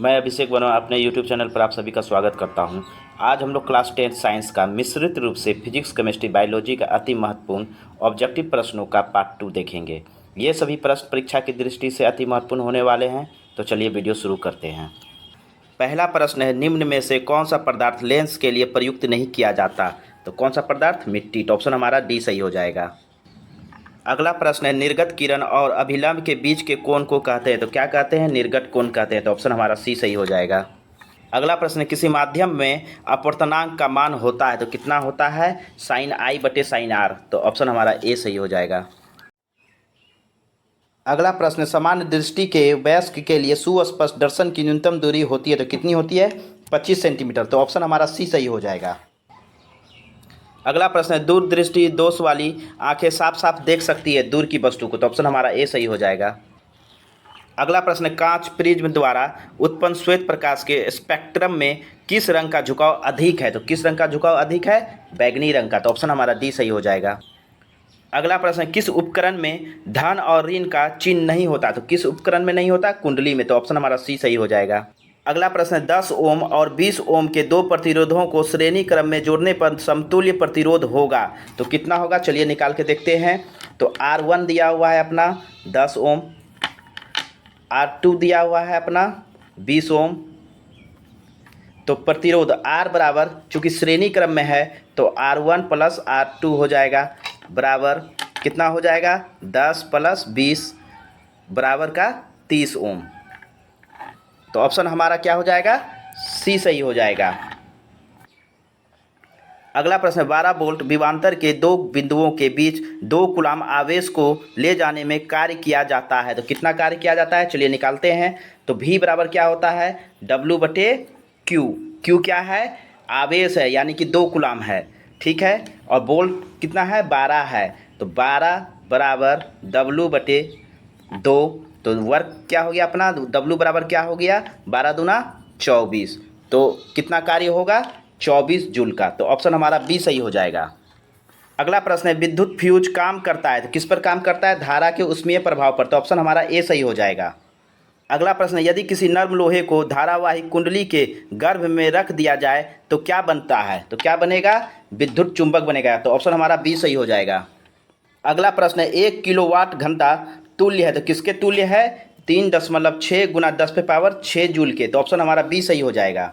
मैं अभिषेक वर्मा अपने YouTube channel पर आप सभी का स्वागत करता हूं। आज हम लोग क्लास 10 साइंस का मिश्रित रूप से फिजिक्स, केमिस्ट्री, बायोलॉजी का अति महत्वपूर्ण ऑब्जेक्टिव प्रश्नों का पार्ट 2 देखेंगे। ये सभी प्रश्न परीक्षा की दृष्टि से अति महत्वपूर्ण होने वाले हैं। तो चलिए वीडियो शुरू करते हैं। पहला प्रश्न है, निम्न में से कौन सा पदार्थ लेंस के लिए प्रयुक्त नहीं किया जाता? तो कौन सा पदार्थ? मिट्टी। तो ऑप्शन हमारा डी सही हो जाएगा। अगला प्रश्न है, निर्गत किरण और अभिलंब के बीच के कोण को कहते हैं? तो क्या कहते हैं? निर्गत कोण कहते हैं। तो ऑप्शन हमारा सी सही हो जाएगा। अगला प्रश्न है, किसी माध्यम में अपवर्तनांक का मान होता है तो कितना होता है? साइन आई बटे साइन आर। तो ऑप्शन हमारा ए सही हो जाएगा। अगला प्रश्न, सामान्य दृष्टि के वयस्क के लिए सुस्पष्ट दर्शन की न्यूनतम दूरी होती है तो कितनी होती है? 25 सेंटीमीटर। तो ऑप्शन हमारा सी सही हो जाएगा। अगला प्रश्न है, दूरदृष्टि दोष वाली आंखें साफ साफ देख सकती है दूर की वस्तु को? तो ऑप्शन हमारा ए सही हो जाएगा। अगला प्रश्न है, कांच प्रिज्म द्वारा उत्पन्न श्वेत प्रकाश के स्पेक्ट्रम में किस रंग का झुकाव अधिक है? तो किस रंग का झुकाव अधिक है? बैगनी रंग का। तो ऑप्शन हमारा डी सही हो जाएगा। अगला प्रश्न है, किस उपकरण में धन और ऋण का चिन्ह नहीं होता? तो किस उपकरण में नहीं होता? कुंडली में। तो ऑप्शन हमारा सी सही हो जाएगा। अगला प्रश्न है, 10 ओम और 20 ओम के दो प्रतिरोधों को श्रेणी क्रम में जोड़ने पर समतुल्य प्रतिरोध होगा तो कितना होगा? चलिए निकाल के देखते हैं। तो R1 दिया हुआ है अपना 10 ओम, R2 दिया हुआ है अपना 20 ओम। तो प्रतिरोध R बराबर, चूँकि श्रेणी क्रम में है तो R1 प्लस R2 हो जाएगा, बराबर कितना हो जाएगा? 10 प्लस 20 बराबर का 30 ओम। तो ऑप्शन हमारा क्या हो जाएगा? सी सही हो जाएगा। अगला प्रश्न, 12 वोल्ट विभवांतर के दो बिंदुओं के बीच 2 कूलाम आवेश को ले जाने में कार्य किया जाता है तो कितना कार्य किया जाता है? चलिए निकालते हैं। तो V बराबर क्या होता है? W बटे Q। Q क्या है? आवेश है, यानी कि 2 कूलाम है, ठीक है। और वोल्ट कितना है? 12 है। तो 12 बराबर W बटे 2। तो वर्क क्या हो गया अपना? W बराबर क्या हो गया? 12 दूना 24। तो कितना कार्य होगा? 24 जूल का। तो ऑप्शन हमारा बी सही हो जाएगा। अगला प्रश्न है, विद्युत फ्यूज काम करता है तो किस पर काम करता है? धारा के ऊष्मीय प्रभाव पर। तो ऑप्शन हमारा ए सही हो जाएगा। अगला प्रश्न है, यदि किसी नर्म लोहे को धारावाही कुंडली के गर्भ में रख दिया जाए तो क्या बनता है? तो क्या बनेगा? विद्युत चुंबक बनेगा। तो ऑप्शन हमारा बी सही हो जाएगा। अगला प्रश्न है, 1 किलोवाट घंटा तुल्य है तो किसके तुल्य है? 3.6 गुना 10 पे पावर 6 जूल के। तो ऑप्शन हमारा बी सही हो जाएगा।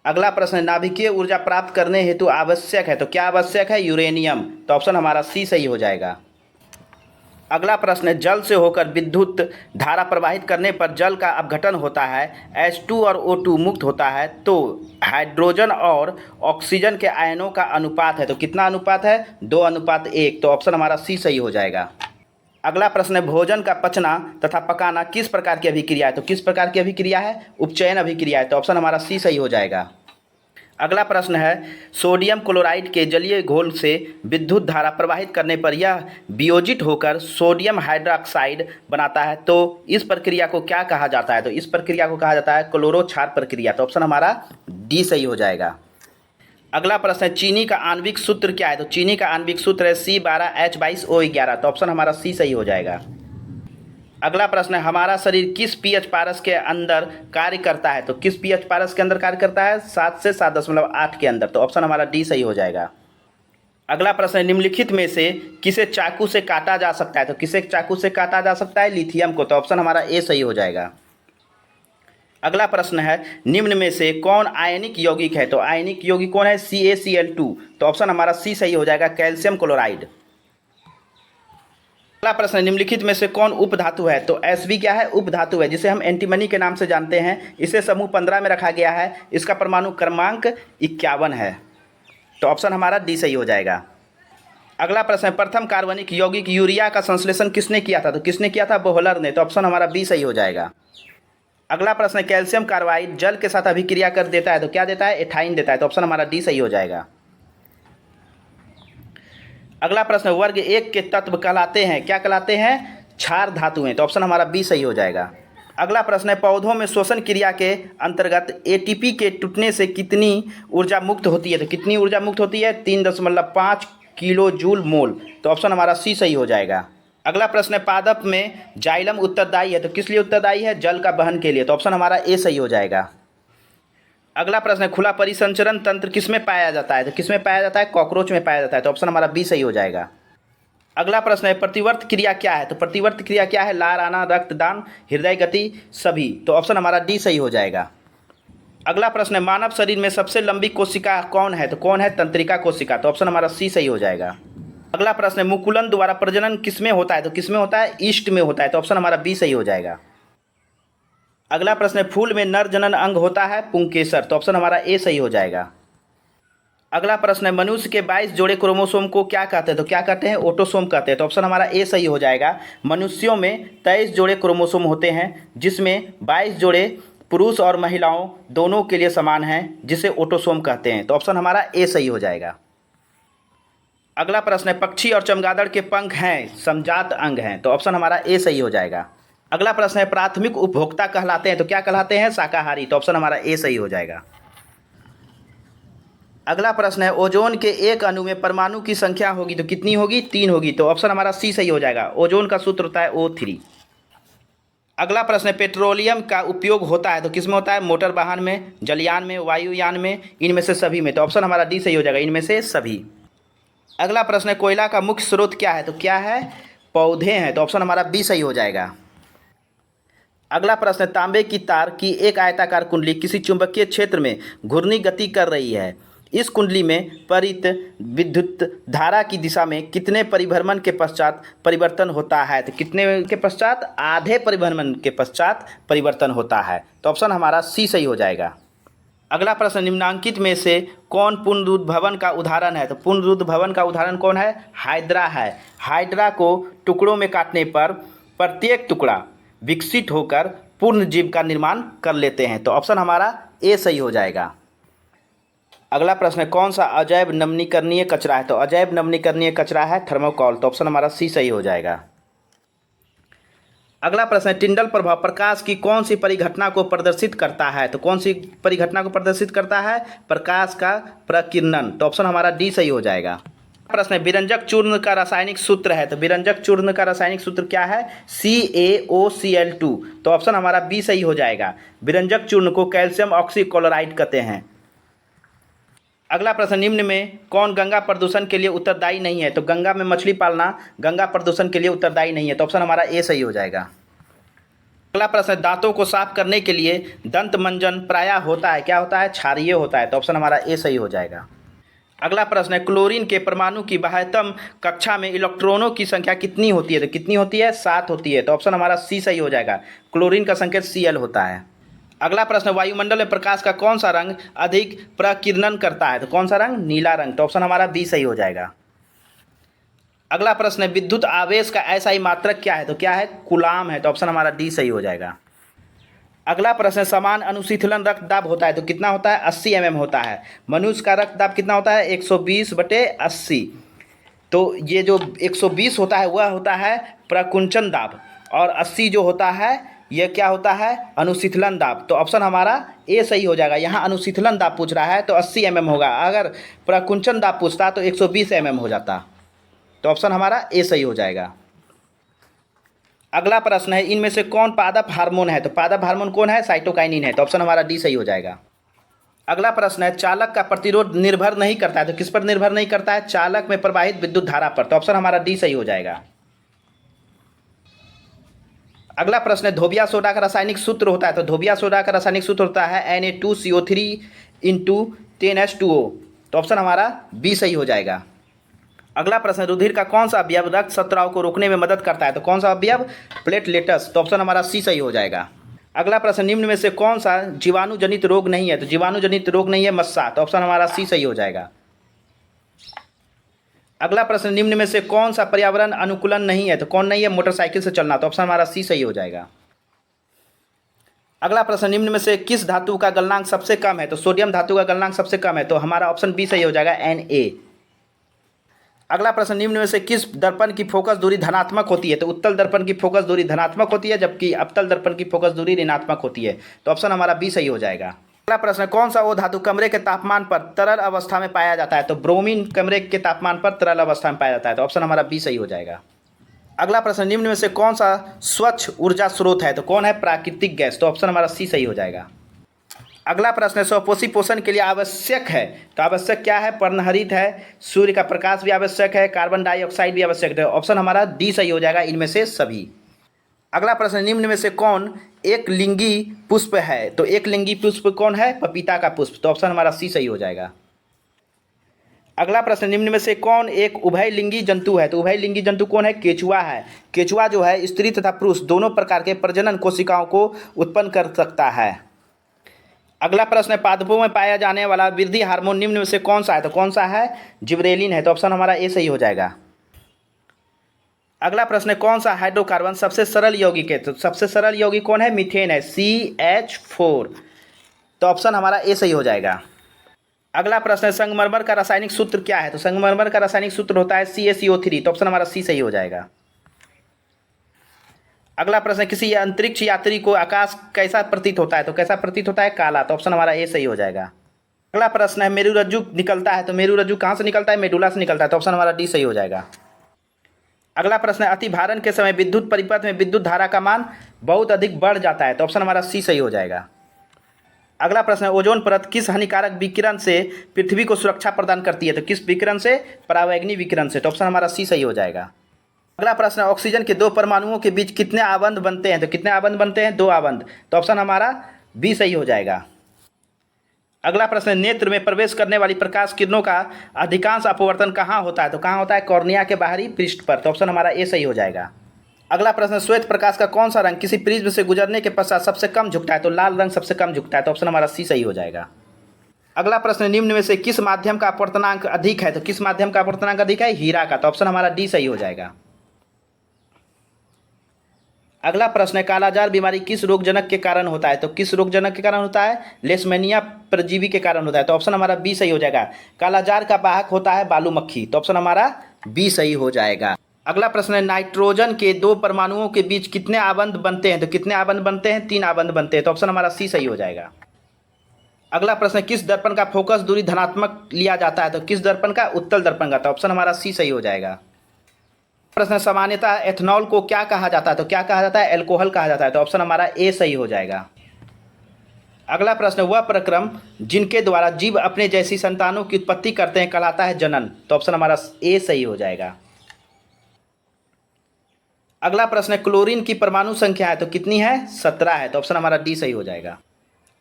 अगला प्रश्न है, नाभिकीय ऊर्जा प्राप्त करने हेतु आवश्यक है तो क्या आवश्यक है? यूरेनियम। तो ऑप्शन हमारा सी सही हो जाएगा। अगला प्रश्न है, जल से होकर विद्युत धारा प्रवाहित करने पर जल का अपघटन होता है, H2 और O2 मुक्त होता है तो हाइड्रोजन और ऑक्सीजन के आयनों का अनुपात है तो कितना अनुपात है? 2:1। तो ऑप्शन हमारा सी सही हो जाएगा। अगला प्रश्न है, भोजन का पचना तथा पकाना किस प्रकार की अभिक्रिया है तो किस प्रकार की अभिक्रिया है? उपचयन अभिक्रिया है। तो ऑप्शन हमारा सी सही हो जाएगा। अगला प्रश्न है, सोडियम क्लोराइड के जलीय घोल से विद्युत धारा प्रवाहित करने पर यह वियोजित होकर सोडियम हाइड्रोक्साइड बनाता है तो इस प्रक्रिया को क्या कहा जाता है? तो इस प्रक्रिया को कहा जाता है क्लोरो क्षार प्रक्रिया। तो ऑप्शन हमारा डी सही हो जाएगा। अगला प्रश्न है, चीनी का आणविक सूत्र क्या है? तो चीनी का आणविक सूत्र है C12H22O11। तो ऑप्शन हमारा सी सही हो जाएगा। अगला प्रश्न है, हमारा शरीर किस पीएच पारस के अंदर कार्य करता है? तो किस पीएच पारस के अंदर कार्य करता है? 7 से 7.8 के अंदर। तो ऑप्शन हमारा डी सही हो जाएगा। अगला प्रश्न है, निम्नलिखित में से किसे चाकू से काटा जा सकता है? तो किसे चाकू से काटा जा सकता है? लिथियम को। तो ऑप्शन हमारा ए सही हो जाएगा। अगला प्रश्न है, निम्न में से कौन आयनिक यौगिक है? तो आयनिक यौगिक कौन है? CaCl2। तो ऑप्शन हमारा सी सही हो जाएगा, कैल्शियम क्लोराइड। अगला प्रश्न है, निम्नलिखित में से कौन उपधातु है? तो Sb क्या है? उपधातु है, जिसे हम एंटीमनी के नाम से जानते हैं। इसे समूह 15 में रखा गया है। इसका परमाणु क्रमांक 51 है। तो ऑप्शन हमारा डी सही हो जाएगा। अगला प्रश्न है, प्रथम कार्बनिक यौगिक यूरिया का संश्लेषण किसने किया था? तो किसने किया था? बोहलर ने। तो ऑप्शन हमारा बी सही हो जाएगा। अगला प्रश्न है, कैल्शियम कार्बाइड जल के साथ अभिक्रिया कर देता है तो क्या देता है? एथाइन देता है। तो ऑप्शन हमारा डी सही हो जाएगा। अगला प्रश्न है, वर्ग 1 के तत्व कहलाते हैं, क्या कहलाते हैं? क्षार धातुएं। तो ऑप्शन हमारा बी सही हो जाएगा। अगला प्रश्न है, पौधों में श्वसन क्रिया के अंतर्गत एटीपी के टूटने से कितनी ऊर्जा मुक्त होती है? तो कितनी ऊर्जा मुक्त होती है? 3.5 किलो जूल मोल। तो ऑप्शन हमारा सी सही हो जाएगा। अगला प्रश्न है पादप में जाइलम उत्तरदायी है, तो किस लिए उत्तरदायी है? जल का वहन के लिए। तो ऑप्शन हमारा ए सही हो जाएगा। अगला प्रश्न है खुला परिसंचरण तंत्र किसमें पाया जाता है? तो किसमें पाया जाता है? कॉकरोच में पाया जाता है। तो ऑप्शन हमारा बी सही हो जाएगा। अगला प्रश्न है प्रतिवर्त क्रिया क्या है? तो प्रतिवर्त क्रिया क्या है? लार आना, रक्तदान, हृदय गति, सभी। तो ऑप्शन हमारा डी सही हो जाएगा। अगला प्रश्न है मानव शरीर में सबसे लंबी कोशिका कौन है? तो कौन है? तंत्रिका कोशिका। तो ऑप्शन हमारा सी सही हो जाएगा। अगला प्रश्न है मुकुलन द्वारा प्रजनन किसमें होता है? तो किसमें होता है? ईस्ट में होता है। तो ऑप्शन हमारा बी सही हो जाएगा। अगला प्रश्न है फूल में नर जनन अंग होता है पुंकेसर। तो ऑप्शन हमारा ए सही हो जाएगा। अगला प्रश्न है मनुष्य के 22 जोड़े क्रोमोसोम को क्या कहते हैं? तो क्या कहते हैं? ऑटोसोम कहते हैं। तो ऑप्शन हमारा ए सही हो जाएगा। मनुष्यों में 23 जोड़े क्रोमोसोम होते हैं जिसमें 22 जोड़े पुरुष और महिलाओं दोनों के लिए समान हैं जिसे ऑटोसोम कहते हैं। तो ऑप्शन हमारा ए सही हो जाएगा। अगला प्रश्न है पक्षी और चमगादड़ के पंख हैं समजात अंग हैं। तो ऑप्शन हमारा ए सही हो जाएगा। अगला प्रश्न है प्राथमिक उपभोक्ता कहलाते हैं। तो क्या कहलाते हैं? शाकाहारी। तो ऑप्शन हमारा ए सही हो जाएगा। अगला प्रश्न है ओजोन के एक अणु में परमाणु की संख्या होगी तो कितनी होगी? 3 होगी। तो ऑप्शन हमारा सी सही हो जाएगा। ओजोन का सूत्र होता है O3। अगला प्रश्न है पेट्रोलियम का उपयोग होता है तो किसमें होता है? मोटर वाहन में, जलयान में, वायुयान में, इनमें से सभी में। तो ऑप्शन हमारा डी सही हो जाएगा, इनमें से सभी। अगला प्रश्न है कोयला का मुख्य स्रोत क्या है? तो क्या है? पौधे हैं। तो ऑप्शन हमारा बी सही हो जाएगा। अगला प्रश्न है तांबे की तार की एक आयताकार कुंडली किसी चुंबकीय क्षेत्र में घूर्णी गति कर रही है। इस कुंडली में परित विद्युत धारा की दिशा में कितने परिभ्रमण के पश्चात परिवर्तन होता है? तो कितने के पश्चात? आधे परिभ्रमण के पश्चात परिवर्तन होता है। तो ऑप्शन हमारा सी सही हो जाएगा। अगला प्रश्न निम्नांकित में से कौन पुनरुद्भवन का उदाहरण है? तो पुनरुद्भवन का उदाहरण कौन है? हाइड्रा है। हाइड्रा को टुकड़ों में काटने पर प्रत्येक टुकड़ा विकसित होकर पूर्ण जीव का निर्माण कर लेते हैं। तो ऑप्शन हमारा ए सही हो जाएगा। अगला प्रश्न है कौन सा अजैव नवीकरणीय कचरा है? तो अजैव नवीकरणीय कचरा है थर्मोकोल। तो ऑप्शन हमारा सी सही हो जाएगा। अगला प्रश्न है टिंडल प्रभाव प्रकाश की कौन सी परिघटना को प्रदर्शित करता है? तो कौन सी परिघटना को प्रदर्शित करता है? प्रकाश का प्रकीर्णन। तो ऑप्शन हमारा डी सही हो जाएगा। प्रश्न है विरंजक चूर्ण का रासायनिक सूत्र है। तो विरंजक चूर्ण का रासायनिक सूत्र क्या है? CaOCl2। तो ऑप्शन हमारा बी सही हो जाएगा। विरंजक चूर्ण को कैल्शियम ऑक्सीक्लोराइड कहते हैं। अगला प्रश्न निम्न में कौन गंगा प्रदूषण के लिए उत्तरदायी नहीं है? तो गंगा में मछली पालना गंगा प्रदूषण के लिए उत्तरदायी नहीं है। तो ऑप्शन हमारा ए सही हो जाएगा। अगला प्रश्न दांतों को साफ करने के लिए दंत मंजन प्रायः होता है क्या होता है? क्षारीय होता है। तो ऑप्शन हमारा ए सही हो जाएगा। अगला प्रश्न है क्लोरीन के परमाणु की बाह्यतम कक्षा में इलेक्ट्रॉनों की संख्या कितनी होती है? तो कितनी होती है? 7 होती है। तो ऑप्शन हमारा सी सही हो जाएगा। क्लोरीन का संकेत Cl होता है। अगला प्रश्न वायुमंडल में प्रकाश का कौन सा रंग अधिक प्रकीर्णन करता है? तो कौन सा रंग? नीला रंग। तो ऑप्शन हमारा बी सही हो जाएगा। अगला प्रश्न है विद्युत आवेश का ऐसा ही मात्रक क्या है? तो क्या है? कूलाम है। तो ऑप्शन हमारा डी सही हो जाएगा। अगला प्रश्न समान अनुशीतलन रक्तदाब होता है तो कितना होता है? 80 mm होता है। मनुष्य का रक्तदाब कितना होता है? 120/80। तो ये जो 120 होता है वह होता है प्रकुंचन दाब और 80 जो होता है यह क्या होता है? अनुशीतलन दाब। तो ऑप्शन हमारा ए सही हो जाएगा। यहाँ अनुशीतलन दाब पूछ रहा है तो 80 mm होगा। अगर प्रकुंचन दाब पूछता तो 120 mm हो जाता। तो ऑप्शन हमारा ए सही हो जाएगा। अगला प्रश्न है इनमें से कौन पादप हार्मोन है? तो पादप हार्मोन कौन है? साइटोकाइनिन है। तो ऑप्शन हमारा डी सही हो जाएगा। अगला प्रश्न है चालक का प्रतिरोध निर्भर नहीं करता है तो किस पर निर्भर नहीं करता है? चालक में प्रवाहित विद्युत धारा पर। तो ऑप्शन हमारा डी सही हो जाएगा। अगला प्रश्न है धोबिया सोडा का रासायनिक सूत्र होता है तो धोबिया सोडा का रासायनिक सूत्र होता है Na2CO3 × 10H2O। तो ऑप्शन हमारा बी सही हो जाएगा। अगला प्रश्न रुधिर का कौन सा अवयव रक्त स्त्राव को रोकने में मदद करता है? तो कौन सा अवयव? प्लेटलेट्स। तो ऑप्शन हमारा सी सही हो जाएगा। अगला प्रश्न निम्न में से कौन सा जीवाणु जनित रोग नहीं है? तो जीवाणु जनित रोग नहीं है मस्सा। तो ऑप्शन हमारा सी सही हो जाएगा। अगला प्रश्न निम्न में से कौन सा पर्यावरण अनुकूलन नहीं है? तो कौन नहीं है? मोटरसाइकिल से चलना। तो ऑप्शन हमारा सी सही हो जाएगा। अगला प्रश्न निम्न में से किस धातु का गलनांक सबसे कम है? तो सोडियम धातु का गलनांक सबसे कम है। तो हमारा ऑप्शन बी सही हो जाएगा Na। अगला प्रश्न निम्न में से किस दर्पण की फोकस दूरी धनात्मक होती है? तो उत्तल दर्पण की फोकस दूरी धनात्मक होती है जबकि अवतल दर्पण की फोकस दूरी ऋणात्मक होती है। तो ऑप्शन हमारा बी सही हो जाएगा। अगला प्रश्न कौन सा वो धातु कमरे के तापमान पर तरल अवस्था में पाया जाता है? तो ब्रोमीन कमरे के तापमान पर तरल अवस्था में पाया जाता है। तो ऑप्शन हमारा बी सही हो जाएगा। अगला प्रश्न, निम्न में से कौन सा स्वच्छ ऊर्जा स्रोत है? तो कौन है? प्राकृतिक गैस। तो ऑप्शन हमारा सी सही हो जाएगा। अगला प्रश्न है, स्वपोषी पोषण के लिए आवश्यक है। तो आवश्यक क्या है? पर्णहरित है, सूर्य का प्रकाश भी आवश्यक है, कार्बन डाइऑक्साइड भी आवश्यक है। ऑप्शन हमारा डी सही हो जाएगा, इनमें से सभी। अगला प्रश्न, निम्न में से कौन एक लिंगी पुष्प है? तो एक लिंगी पुष्प कौन है? पपीता का पुष्प। तो ऑप्शन हमारा सी सही हो जाएगा। अगला प्रश्न, निम्न में से कौन एक उभयलिंगी जंतु है? तो उभयलिंगी जंतु कौन है? केचुआ है। केचुआ जो है स्त्री तथा पुरुष दोनों प्रकार के प्रजनन कोशिकाओं को उत्पन्न कर सकता है। अगला प्रश्न है, पादपों में पाया जाने वाला वृद्धि हार्मोन निम्न में से कौन सा है? तो कौन सा है? जिब्रेलिन है। तो ऑप्शन हमारा ए सही हो जाएगा। अगला प्रश्न है, कौन सा हाइड्रोकार्बन सबसे सरल यौगिक है? तो सबसे सरल यौगिक कौन है? मीथेन है, CH4। तो ऑप्शन हमारा ए सही हो जाएगा। अगला प्रश्न है, संगमरमर का रासायनिक सूत्र क्या है? तो संगमरमर का रासायनिक सूत्र होता है CaCO3। तो ऑप्शन हमारा सी सही हो जाएगा। अगला प्रश्न, किसी अंतरिक्ष यात्री को आकाश कैसा प्रतीत होता है? तो कैसा प्रतीत होता है? काला। तो ऑप्शन हमारा ए सही हो जाएगा। अगला प्रश्न है, मेरुरज्जु निकलता है। तो मेरुरज्जु कहाँ से निकलता है? मेडुला से निकलता है। तो ऑप्शन हमारा डी सही हो जाएगा। अगला प्रश्न है, अतिभारण के समय विद्युत परिपथ में विद्युत धारा का मान बहुत अधिक बढ़ जाता है। तो ऑप्शन हमारा सी सही हो जाएगा। अगला प्रश्न है, ओजोन परत किस हानिकारक विकिरण से पृथ्वी को सुरक्षा प्रदान करती है? तो किस विकिरण से? परावैंगनी विकिरण से। तो ऑप्शन हमारा सी सही हो जाएगा। अगला प्रश्न है, ऑक्सीजन के दो परमाणुओं के बीच कितने आबंध बनते हैं? तो कितने आबंध बनते हैं? 2 आबंध। तो ऑप्शन हमारा बी सही हो जाएगा। अगला प्रश्न है, नेत्र में प्रवेश करने वाली प्रकाश किरणों का अधिकांश अपवर्तन कहाँ होता है? तो कहाँ होता है? कॉर्निया के बाहरी पृष्ठ पर। तो ऑप्शन हमारा ए सही हो जाएगा। अगला प्रश्न, श्वेत प्रकाश का कौन सा रंग किसी प्रिज्म से गुजरने के पश्चात सबसे कम झुकता है? तो लाल रंग सबसे कम झुकता है। तो ऑप्शन हमारा सी सही हो जाएगा। अगला प्रश्न, निम्न में से किस माध्यम का अपवर्तनांक अधिक है? तो किस माध्यम का अपवर्तनांक अधिक है? हीरा का। तो ऑप्शन हमारा डी सही हो जाएगा। अगला प्रश्न है, कालाजार बीमारी किस रोगजनक के कारण होता है? तो किस रोगजनक के कारण होता है? लेशमैनिया परजीवी के कारण होता है। तो ऑप्शन हमारा बी सही हो जाएगा। कालाजार का वाहक होता है बालू मक्खी। तो ऑप्शन हमारा बी सही हो जाएगा। अगला प्रश्न है, नाइट्रोजन के 2 परमाणुओं के बीच कितने आबंध बनते हैं? तो कितने आबंध बनते हैं? 3 आबंध बनते हैं। तो ऑप्शन हमारा सी सही हो जाएगा। अगला प्रश्न है, किस दर्पण का फोकस दूरी धनात्मक लिया जाता है? तो किस दर्पण का? उत्तल दर्पण का। तो ऑप्शन हमारा सी सही हो जाएगा। प्रश्न, सामान्यतः एथेनॉल को क्या कहा जाता है? तो क्या कहा जाता है? एल्कोहल कहा जाता है। तो ऑप्शन हमारा ए सही हो जाएगा। अगला प्रश्न, वह प्रक्रम जिनके द्वारा जीव अपने जैसी संतानों की उत्पत्ति करते हैं कहलाता है जनन। तो ऑप्शन हमारा ए सही हो जाएगा। अगला प्रश्न, क्लोरीन की परमाणु संख्या है तो कितनी है? 17 है। तो ऑप्शन हमारा डी सही हो जाएगा।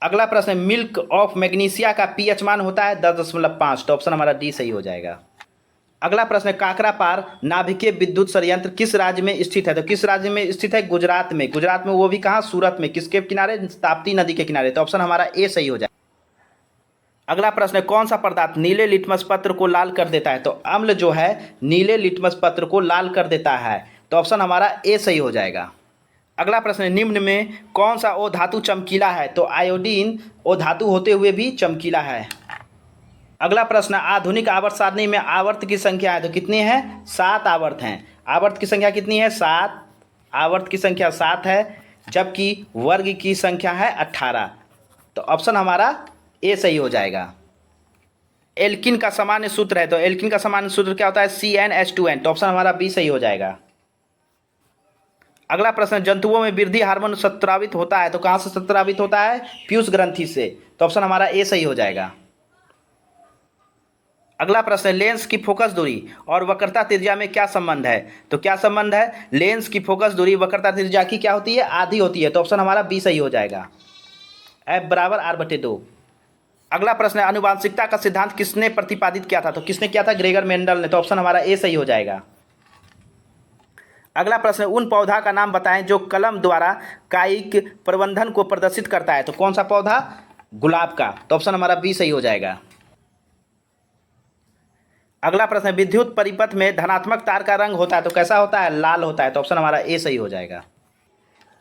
अगला प्रश्न, मिल्क ऑफ मैग्नीशिया का पीएच मान होता है 10.5। तो ऑप्शन हमारा डी सही हो जाएगा। अगला प्रश्न, काकरापार नाभिकीय विद्युत संयंत्र किस राज्य में स्थित है? तो किस राज्य में स्थित है? गुजरात में। गुजरात में, वो भी कहाँ? सूरत में। किसके किनारे? ताप्ती नदी के किनारे। तो ऑप्शन हमारा ए सही हो जाएगा। अगला प्रश्न, कौन सा पदार्थ नीले लिटमस पत्र को लाल कर देता है? तो अम्ल जो है नीले लिटमस पत्र को लाल कर देता है। तो ऑप्शन हमारा ए सही हो जाएगा। अगला प्रश्न, निम्न में कौन सा ओ धातु चमकीला है? तो आयोडीन ओ धातु होते हुए भी चमकीला है। अगला प्रश्न, आधुनिक आवर्त सारणी में आवर्त की संख्या है तो कितनी है? 7 आवर्त हैं। आवर्त की संख्या कितनी है? 7। आवर्त की संख्या 7 है, जबकि वर्ग की संख्या है 18। तो ऑप्शन हमारा ए सही हो जाएगा। एल्किन का सामान्य सूत्र है, तो एल्किन का सामान्य सूत्र क्या होता है? CnH2n। तो ऑप्शन हमारा बी सही हो जाएगा। अगला प्रश्न, जंतुओं में वृद्धि हार्मोन स्रावित होता है तो कहाँ से स्रावित होता है? पीयूष ग्रंथि से। तो ऑप्शन हमारा ए सही हो जाएगा। अगला प्रश्न, लेंस की फोकस दूरी और वक्रता त्रिज्या में क्या संबंध है? तो क्या संबंध है? लेंस की फोकस दूरी वक्रता त्रिज्या की क्या होती है? आधी होती है। तो ऑप्शन हमारा बी सही हो जाएगा। F बराबर R/2। अगला प्रश्न है, आनुवांशिकता का सिद्धांत किसने प्रतिपादित किया था? तो किसने किया था? ग्रेगर मेंडल ने। तो ऑप्शन हमारा ए सही हो जाएगा। अगला प्रश्न, उन पौधा का नाम बताएं जो कलम द्वारा कायिक प्रबंधन को प्रदर्शित करता है। तो कौन सा पौधा? गुलाब का। तो ऑप्शन हमारा बी सही हो जाएगा। अगला प्रश्न, विद्युत परिपथ में धनात्मक तार का रंग होता है तो कैसा होता है? लाल होता है। तो ऑप्शन हमारा ए सही हो जाएगा।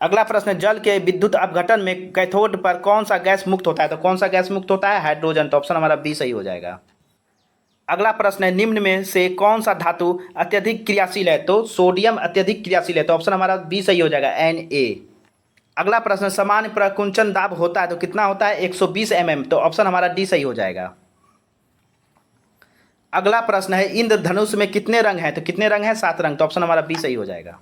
अगला प्रश्न, जल के विद्युत अपघटन में कैथोड पर कौन सा गैस मुक्त होता है? तो कौन सा गैस मुक्त होता है? हाइड्रोजन। तो ऑप्शन हमारा बी सही हो जाएगा। अगला प्रश्न है, निम्न में से कौन सा धातु अत्यधिक क्रियाशील है? तो सोडियम अत्यधिक क्रियाशील है। तो ऑप्शन हमारा बी सही हो जाएगा, Na। अगला प्रश्न, सामान्य प्रकुंचन दाब होता है तो कितना होता है? 120 mm। तो ऑप्शन हमारा डी सही हो जाएगा। अगला प्रश्न है, इंद्रधनुष में कितने रंग हैं? तो कितने रंग हैं? 7 रंग। तो ऑप्शन हमारा बी सही हो जाएगा।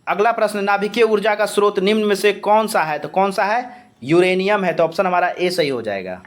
अगला प्रश्न, नाभिकीय ऊर्जा का स्रोत निम्न में से कौन सा है? तो कौन सा है? यूरेनियम है। तो ऑप्शन हमारा ए सही हो जाएगा।